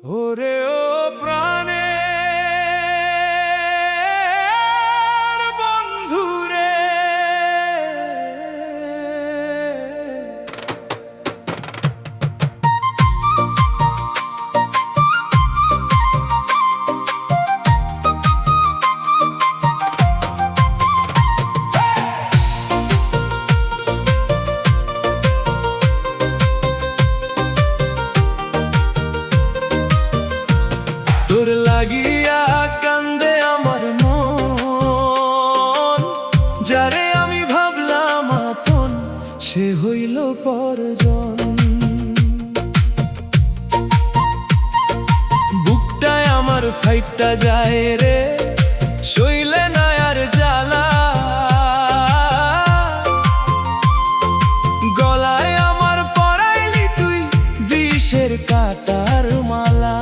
ওরে ও প্রাণের বন্ধুরে, তোর লাগিয়া কান্দে আমার মন, যারে আমি ভাবলাম আপন সে হইল পরজন। বুকটায় আমার ফাইটটা যায় রে, সইলে না আর জ্বালা। গলায় আমার পরাইলি তুই বিষের কাটার মালা।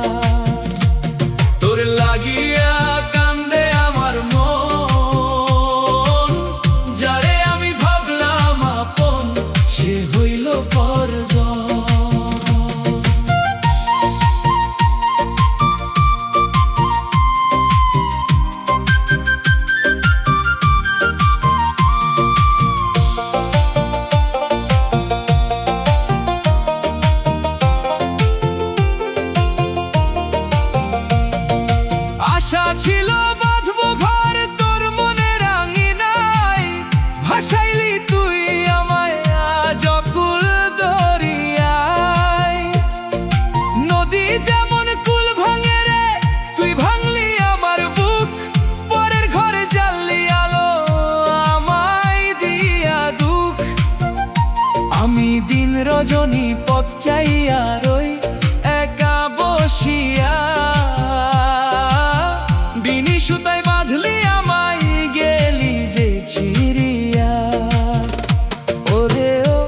তোর লাগিয়া কান্দে আমার মন, যারে আমি ভাবলাম আপন সে হইল পরজন। আশা ছিল বাঁধবো ঘর তোর মনের আঙিনায়, ভাসাইলি তুই আমায় আজ অকুল দরিয়ায়। নদী যেমন কুল ভাঙে রে, তুই ভাঙলি আমার বুক, পরের ঘরে জ্বাললি আলো আমায় দিয়া দুঃখ। আমি দিন রজনী পথ চাইয়া রই একা বসিয়া, বিনি সুতায় বাঁধলি আমায় গেলি যে ছিড়িয়া। ওরে ও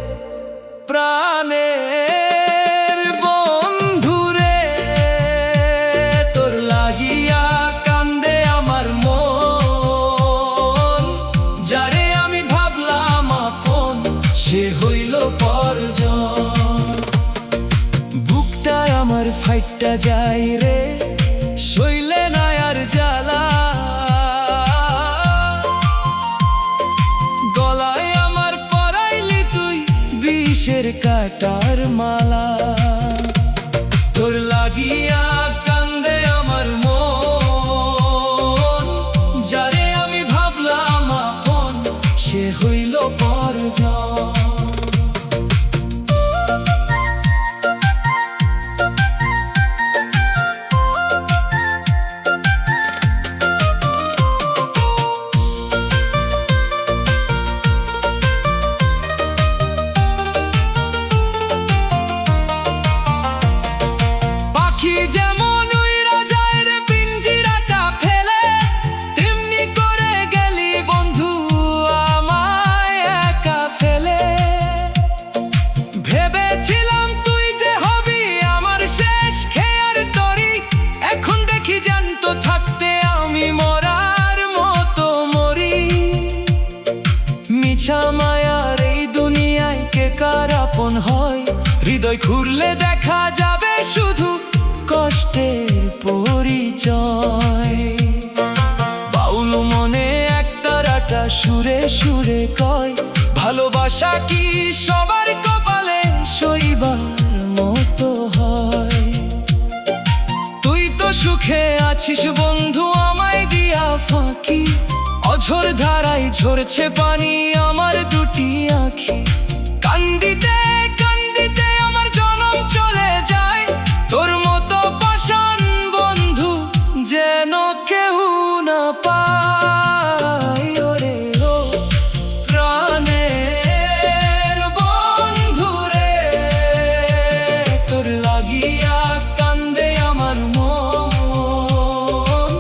প্রাণের বন্ধুরে, তোর লাগিয়া কান্দে আমার মন, যারে আমি ভাবলাম আপন সে হইল পরজন। বুকটায় আমার ফাইটটা যায় রে, সইলে না আর জ্বালা। গলায় আমার পরাইলি তুই বিষের কাটার মালা। তোর লাগিয়া কান্দে আমার মন, যারে আমি ভাবলাম আপন সে হইল পরজন। পাখি যেমন উইরা যায় রে পিঞ্জিরাটা ফেলে, তেমনি করে গেলি বন্ধু আমায় একা ফেলে। ভেবেছিলাম তুই যে হবি আমার শেষ খেয়ার তরি, এখন দেখি জ্যান্ত থাকতে আমি মরার মতো মরি। মিছা মায়ার এই দুনিয়ায় কে কার আপন হয়, হৃদয় খুললে দেখা যাবে শুধু কষ্টের পরিচয়। বাউল মনে একতারাটা সুরে সুরে কয়, ভালোবাসা কি সবার কপালে সইবার মতো হয়। তুই তো সুখে আছিস বন্ধু আমায় দিয়া ফাঁকি, অঝোর ধারায় ঝরছে পানি আমার দুটি আঁখি। কান্দিতে কান্দিতে আমার জনম চলে যায়, তোর মতো পাষাণ বন্ধু যেন কেউ না পায়। ওরে ও প্রাণের বন্ধুরে, তোর লাগিয়া কান্দে আমার মন,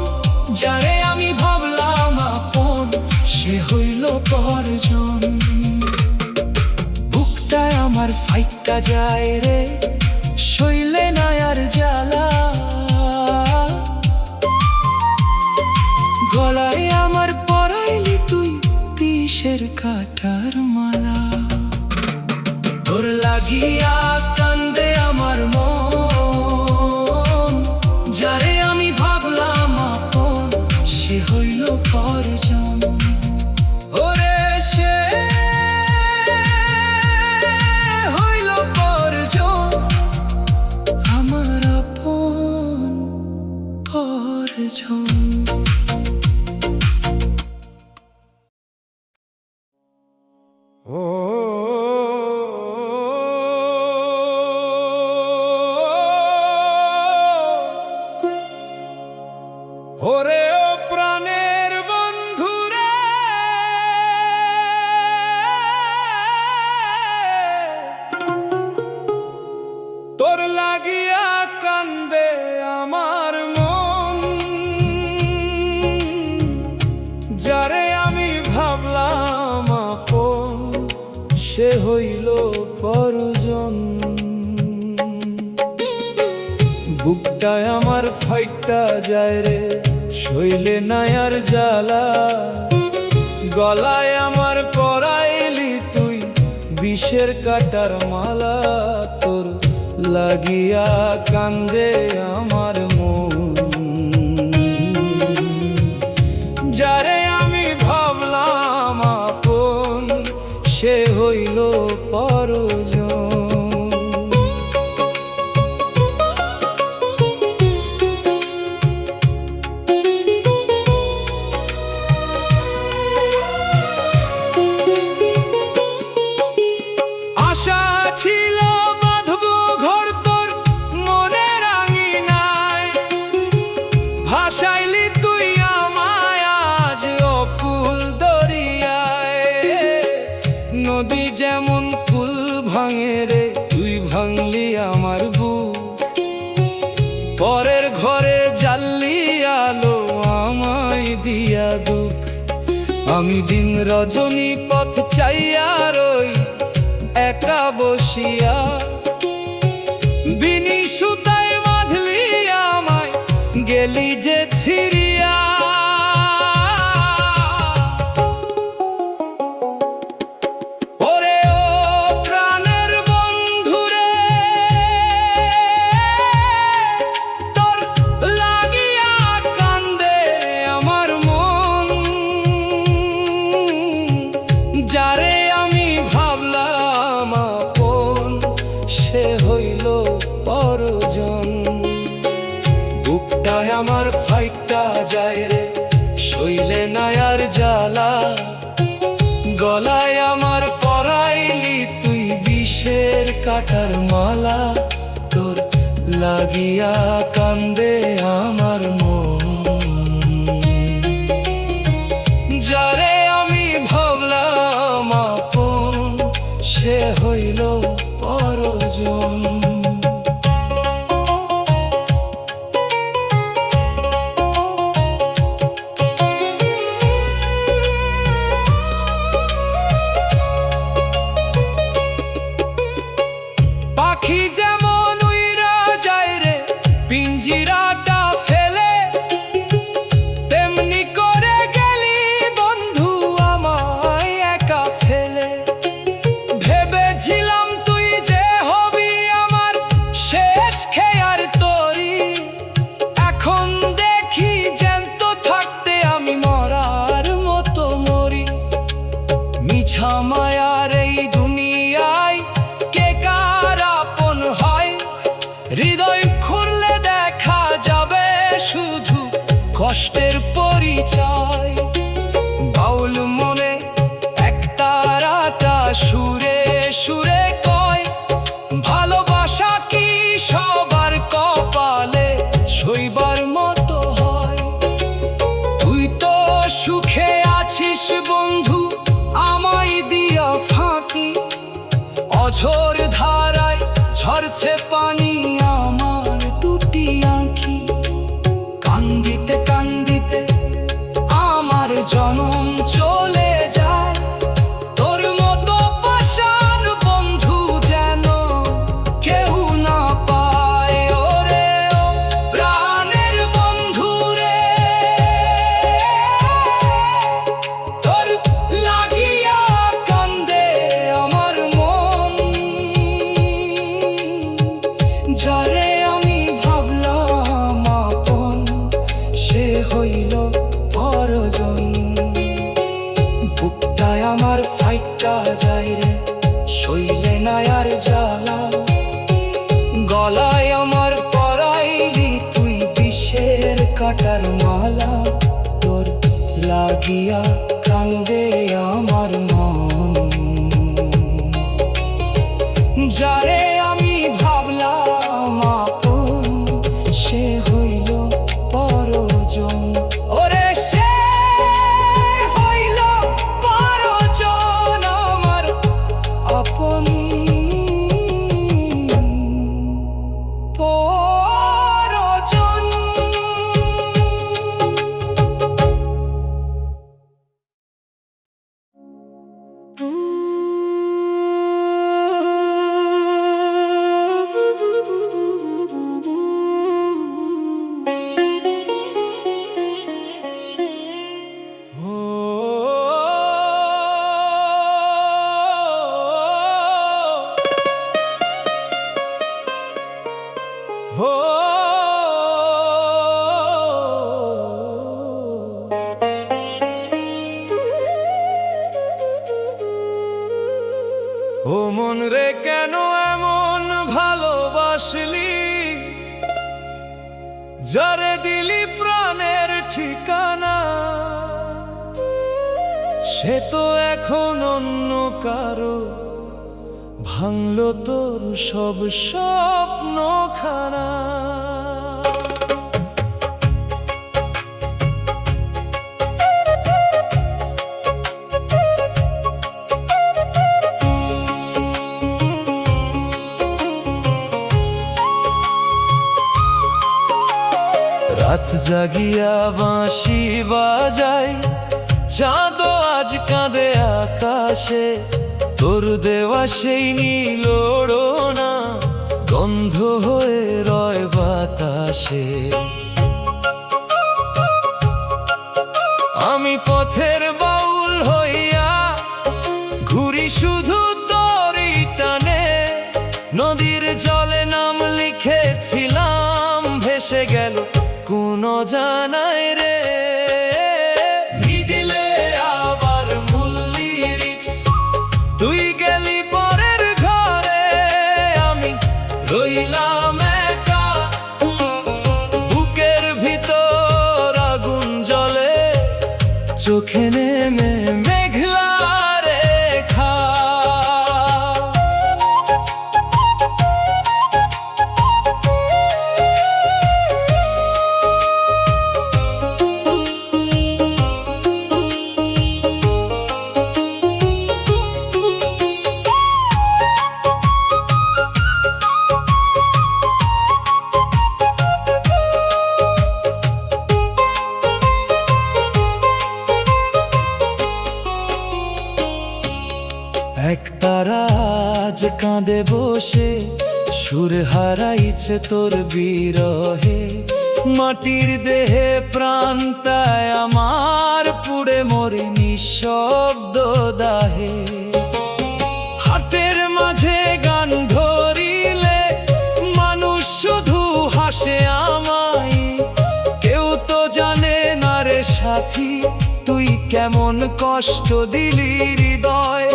যারে আমি ভাবলাম আপন সে হইল পরজন। বুকটায় আমার ফাইটটা যায় রে, সইলে না আর জ্বালা। গলায় আমার পরাইলি তুই বিষের কাটার মালা। তোর লাগিয়া কান্দে আমার মন, পরজন। ও ওরে ও প্রাণের বন্ধুরে, তোর লাগিয়া কান্দে আমার মন, যারে আমি ভাবলাম আপন সে হইল পরজন। বুকটায় আমার ফাইটটা যায় রে, শৈলে নাই আর জ্বালা, গলায় আমার পরাইলি তুই বিষের কাটার মালা, তোর লাগিয়া কান্দে আমার মন, যারে আমি ভাবলাম আপন সে হইল পরজন। আশা ছিল বাঁধবো ঘর তোর মনের আঙিনায়, ভাসাইলি তুই আমায় আজ অকুল দরিয়ায়। নদী যেমন কুল ভাঙে রে, তুই ভাঙলি আমার বুক, পরের ঘরে জ্বাললি আলো আমায় দিয়া দুঃখ। আমি দিন রজনী পথ চাইয়া রই একা বসিয়া, বিনি সুতায় বাঁধলি আমায় গেলি যে ছিড়িয়া। ওরে ও প্রাণের বন্ধুরে, তোর লাগিয়া কান্দে আমার মন, যারে আমি ভাবলাম আপন সে হইল পরজন। বুকটায় আমার ফাইটটা যায় রে, শৈলে নাই আর জ্বালা, গলায় আমার পরাইলি তুই বিষের কাটার মালা, তোর লাগিয়া কান্দে আমার মন, যারে আমি ভাবলাম আপন সে হইল পরজন। পাখি যেমন উইরা যায় রে পিঞ্জিরাটা ফেলে, তেমনি করে গেলি বন্ধু আমায় একা ফেলে। ভেবেছিলাম তুই যে হবি আমার শেষ খেয়ার তরি, এখন দেখি জ্যান্ত থাকতে আমি মরার মতো মরি। মিছা মায়ার এই দুনিয়ায় কে কার আপন হয়, হৃদয় খুললে দেখা যাবে শুধু কষ্টের পরিচয়। বাউল মনে একতারাটা সুরে সুরে কয়, ভালোবাসা কি সবার কপালে সইবার মতো হয়। তুই তো সুখে আছিস বন্ধু আমায় দিয়া ফাঁকি, অঝোর ধারায় ঝরছে পানি আমার দুটি আঁখি। কান্দিতে কান্দিতে জাগিয়া কান্দে আমার মন, যারে আমি ভাবলাম আপন সে হইল পরজন। ওরে সে হইল পরজন আমার আপন পরজন। ও মন রে কেন এমন ভালোবাসলি, যারে দিলি প্রাণের ঠিকানা, সে তো এখন অন্য কারো, ভাঙলো তোর সব স্বপ্নখানা। রাত জাগিয়া বাঁশি বাজাই, চাঁদ আজ কাঁদে আকাশে, তোর দেওয়া সেই নীল ওড়না গন্ধ হয়ে রয় বাতাসে। আমি পথের বাউল হইয়া ঘুরি শুধু তোরই টানে, নদীর জলে নাম লিখেছিলাম ভেসে গেল কোন জানাই রে। মিডিলে আবার মূল্যি রিক্স, তুই গেলি পরের ঘরে, আমি রইলাম একা, বুকের ভিতর আগুন জ্বলে, চোখে নেমে মেঘলা রেখা। এক তারা আজ কাঁদে বসে, সুর হারাইছে তোর বিরহে, মাটির দেহে প্রাণটায় আমার পুড়ে মরে নিঃশব্দ দাহে। হাটের মাঝে গান ধরিলে মানুষ শুধু হাসে আমায়, কেউ তো জানে না রে সাথী তুই কেমন কষ্ট দিলি হৃদয়।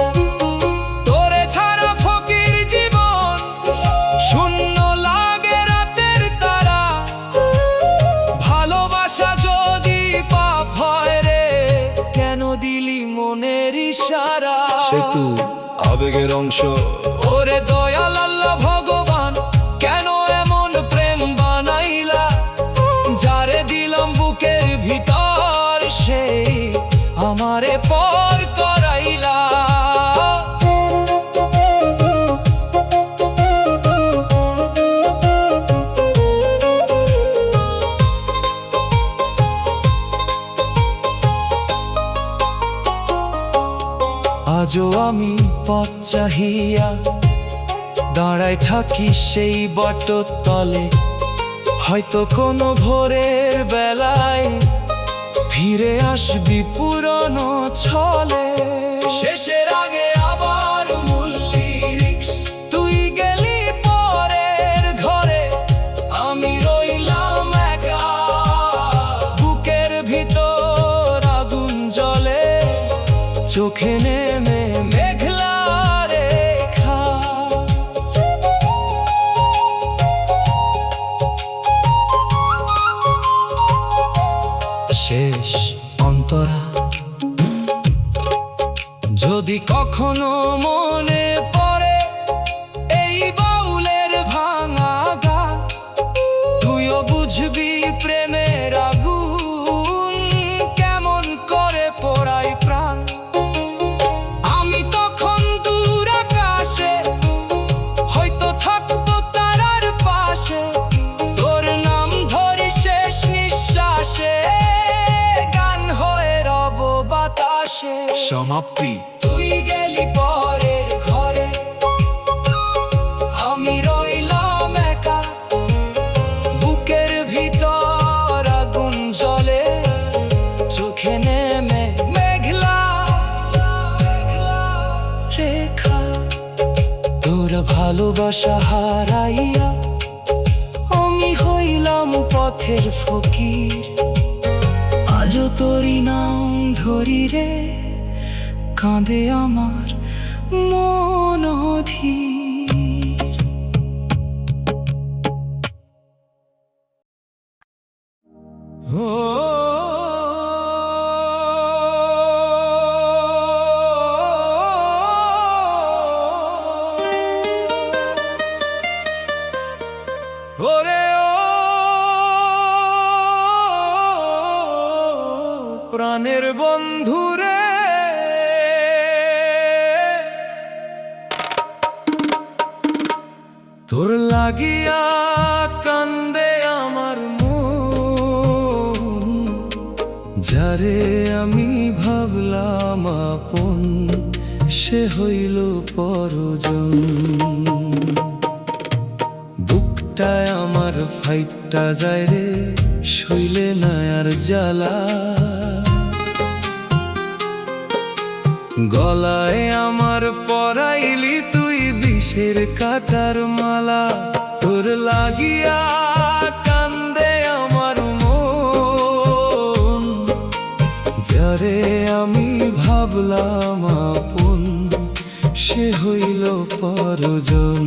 তোরে ছাড়া ফকির জীবন শূন্য লাগে রাতের তারা, ভালোবাসা যদি পাপ হয় রে কেন দিলি মনের ইশারা। সে তুই আবেগের অংশ, ওরে দয়াল আল্লাহ ভগবান কেন এমন প্রেম বানাইলা, যারে দিলাম বুকের ভিতর সেই আমারে পর করাইলা। আজও আমি পথ চাহিয়া দাঁড়ায় থাকি সেই বটর তলে, হয়তো কোনো ভোরের বেলায় ফিরে আসবি পুরনো ছলে। শেষের আগে আবার মূল্যি রিক্স, তুই গেলি পরের ঘরে, আমি রইলাম একা, বুকের ভিতর আগুন জ্বলে, চোখে নেমে মেঘলা রেখা। শেষ অন্তরা যদি কখনো মনে পড়ে এই বাউলের ভাঙা গান, তুইও বুঝবি প্রেমের আগুন কেমন করে পোড়ায় প্রাণ। আমি তখন দূর আকাশে হয়তো থাকবো তারার পাশে, তোর নাম ধরি শেষ নিঃশ্বাসে, গান হয়ে রব বাতাসে। সমাপ্তি। তুই গেলি পরের ঘরে, আমি রইলাম একা, বুকের ভিতর আগুন জ্বলে, চোখে নেমে মেঘলা রেখা। তোর ভালোবাসা হারাইয়া আমি হইলাম পথের ফকির, আজও তোরই নাম ধরি রে, কাঁদে আমার মন অধীর। ওরে ও প্রাণের বন্ধুরে, তোর লাগিয়া কান্দে আমার মন, যারে আমি ভাবলাম আপন সে হইল পরজন। বুকটায় আমার ফাইটটা যায় রে, শৈলে না আর জ্বালা, গলায় আমার পরাইলি তুই বিষের কাটার মালা। তোর লাগিয়া কান্দে আমার মন, যারে আমি ভাবলাম আপন সে হইল পরজন।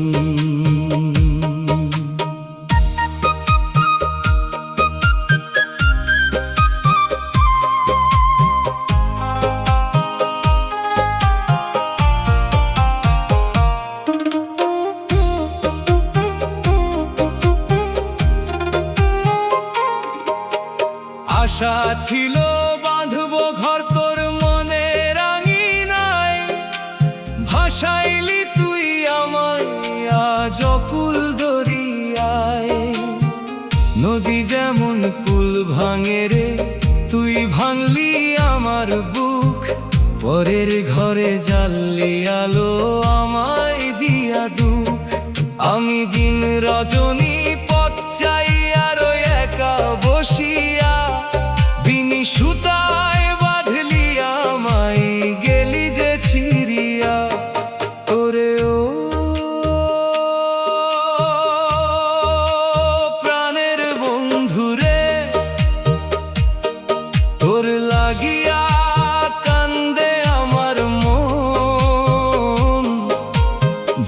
আশা ছিল বাঁধবো ঘর তোর মনে রাঙিনায়, ভাসাইলি তুই আমায় আজ অকুল দরিয়ায়। নদী যেমন কুল ভাঙে রে, তুই ভাঙলি আমার বুক, পরের ঘরে জ্বাললি আলো আমায় দিয়া দুঃখ। আমি দিন রজনী পথ চাই আর একা বসিয়া, বিনি সুতায় বাঁধলি আমায় গেলি যে ছিড়িয়া। ওরে ও প্রাণের বন্ধুরে, তোর লাগিয়া কান্দে আমার মন,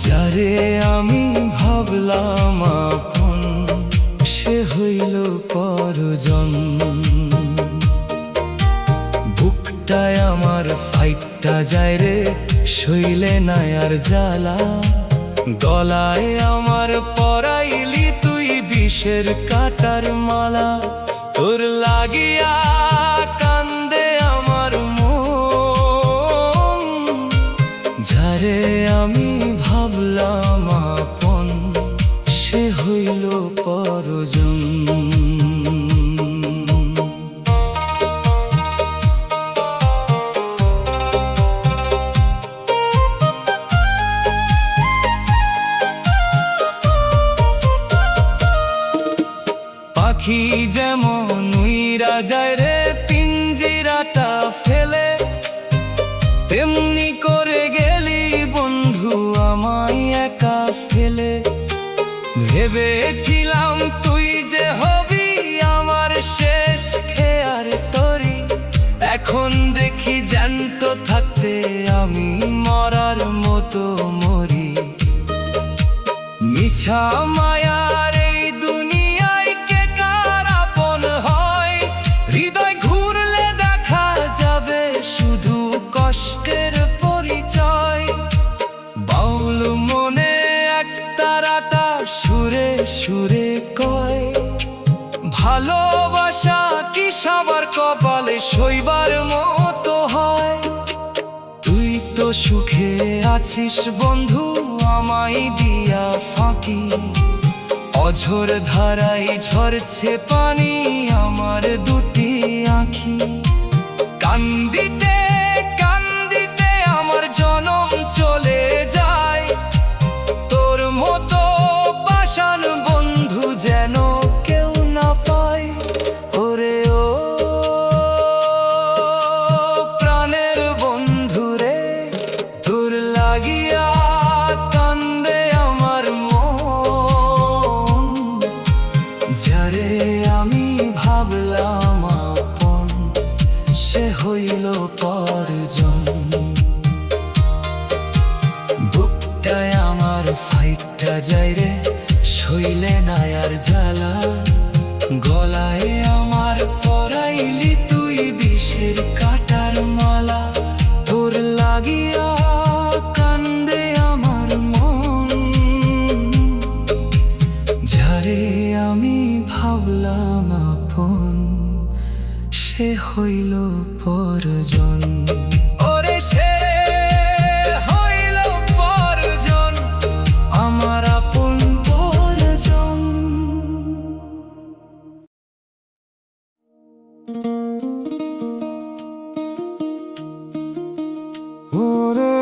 যারে আমি ভাবলাম আপন সে হইল পরজন। বুকটায় আমার ফাইটটা যায় রে, শৈলে না আর জ্বালা, গলায় আমার পরাইলি তুই বিষের কাটার মালা। তোর লাগিয়া কান্দে আমার মন, যারে আমি ভাবলাম আপন সে হইল পরজন। পাখি যেমন উইরা যায় রে পিঞ্জিরাটা ফেলে, তেমনি করে গেলি বন্ধু আমায় একা ফেলে। ভেবেছিলাম তুই যে হবি আমার শেষ খেয়ার তরি, এখন দেখি জ্যান্ত থাকতে আমি মরার মতো মরি। মিছা মায়ার এই দুনিয়ায় কে কার আপন হয়, হৃদয় ঘুরলে দেখা যাবে শুধু কষ্টের পরিচয়। ভালোবাসা কি সবার কপালে সইবার মতো হয়? তুই তো সুখে আছিস বন্ধু, আমায় দিয়া ফাঁকি। অঝোর ধারায় ঝরছে পানি আমার দুটি আঁখি। কান্দিতে কান্দিতে আমার জনম চলে যায়। তোর মতো পাষাণ বন্ধু যেন কেউ না পায়। ওরে ও প্রাণের বন্ধু রে, তোর লাগিয়া কান্দে আমার মন। যারে আমি ভাবলাম আপন, সে হইল পরজন। বুকটায় আমার ফাইটটা যায় রে, সইলে না আর জ্বালা। গলায় আমার পরাইলি তুই বিষের কাটার মালা। তোর লাগিয়া কান্দে আমার মন, যারে আমি ভাবলাম আপন, সে হইল পরজন। ওরে সে হইল পরজন, আমার আপন পরজন। ওরে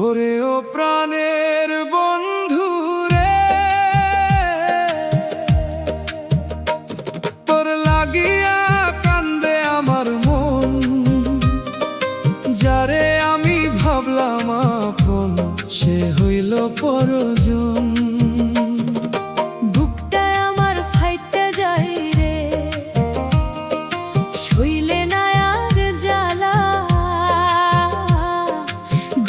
ওরে ও প্রাণের বন্ধু রে, তোর লাগিয়া কান্দে আমার মন। যারে আমি ভাবলাম আপন, সে হইল পরজন। বুকটায় আমার ফাইটটা যায় রে, সইলে না আর জ্বালা।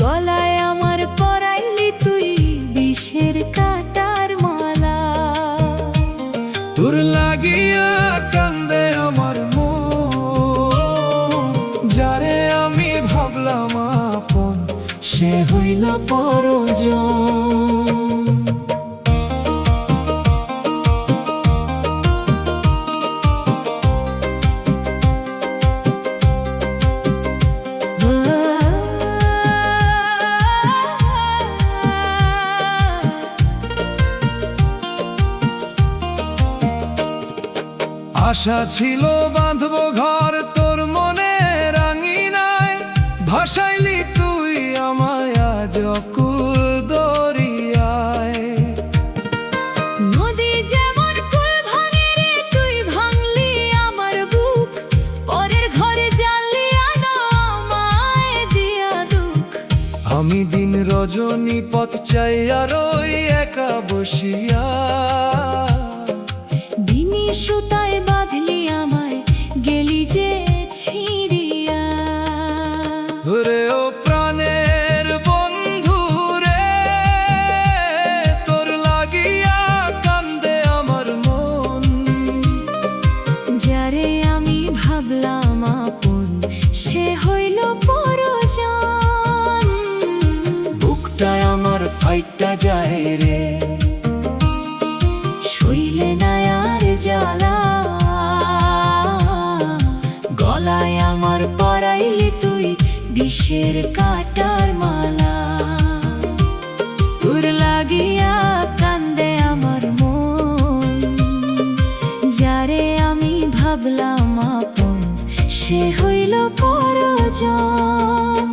গলায় আমার পরাইলি তুই বিষের কাটার মালা। তোর লাগিয়া কান্দে আমার মন। যারে আমি ভাবলাম আপন, সে হইল পরজন। আশা ছিল বাঁধবো ঘর তোর মনে রাঙিনায়। ভাসাইলি তুই আমায় আজ অকুল দরিয়ায়। নদী যেমন কুল ভাঙে রে, তুই ভাঙলি আমার বুক। পরের ঘরে জ্বালি আনা আমায় দিয়া দুঃখ। আমি দিন রজনী পথ চাইয়া রই একা বসিয়া। বিনি সুতায় বাঁধলি আমায়, গেলি যে ছিড়িয়া। ওরে ও প্রাণের বন্ধু রে, তোর লাগিয়া কান্দে আমার মন। যারে আমি ভাবলাম আপন, সে হইল পরজন। বুকটায় আমার ফাইটটা যায় রে, সইলে না আর জ্বালা। গলায় আমার পরাইলি তুই বিষের কাটার মালা। তোর লাগিয়া কান্দে আমার মন। যারে আমি ভাবলাম আপন, সে হইল পরজন।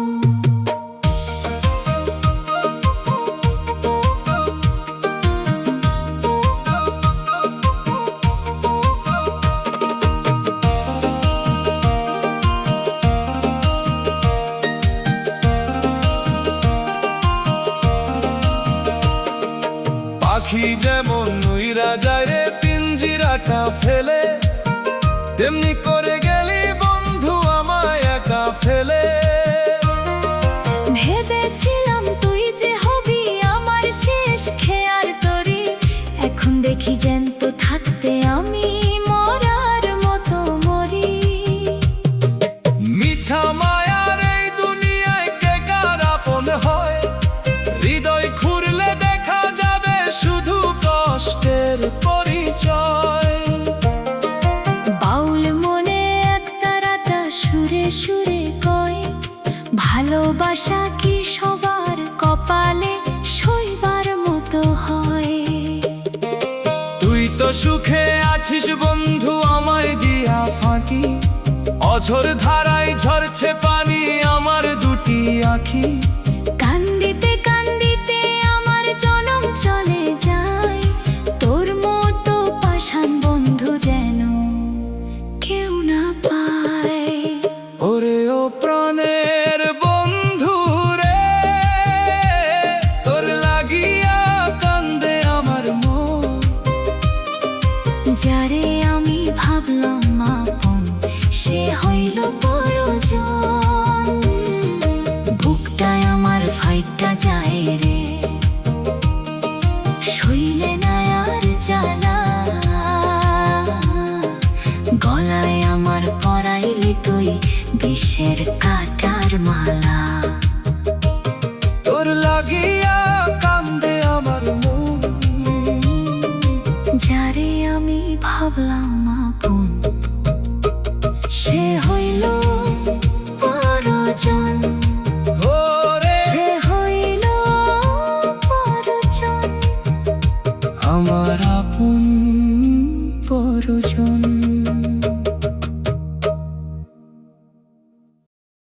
পাখি যেমন নুইরা যায় রে পিঞ্জিরাটা ফেলে, তেমনি করে গেলি বন্ধু আমায় একা ফেলে। ভেবেছিলাম তুই যে হবি আমার শেষ খেয়ার তরি, এখন দেখি জ্যান্ত থাকতে আমি মরার মতো মরি। মিছা মায়ার এই দুনিয়ায় কে কার আপন হয়, হৃদয় খুঁড়লে দেখা যাবে শুধু কষ্টের পরিচয়। বাউল মনে একতারাটা সুরে সুরে কয়, ভালোবাসা কি সবার কপালে সইবার মতো হয়। তুই তো সুখে আছিস বন্ধু আমায় দিয়া ফাঁকি, অঝোর ধারায় ঝরছে পানি আমার দুটি আঁখি। কান্দিতে কান্দিতে আমার জনম চলে যায়, তোর মতো পাষাণ বন্ধু যেন কেউ না পায়। ওরে ও প্রাণের বন্ধু রে, তোর লাগিয়া কান্দে আমার মন। যারে আমি ভাবলাম আপন সে হইল পরজন, বুকটায় আমার ফাইটটা যায় রে, সইলে না আর জ্বালা। গলায় আমার পরাইলি তুই বিষের কাটার মালা, তোর লাগিয়া কান্দে আমার মন। যারে আমি ভাবলাম আপন সে হইল পরজন, ওরে সে হইল পরজন। আমার আপন পরজন।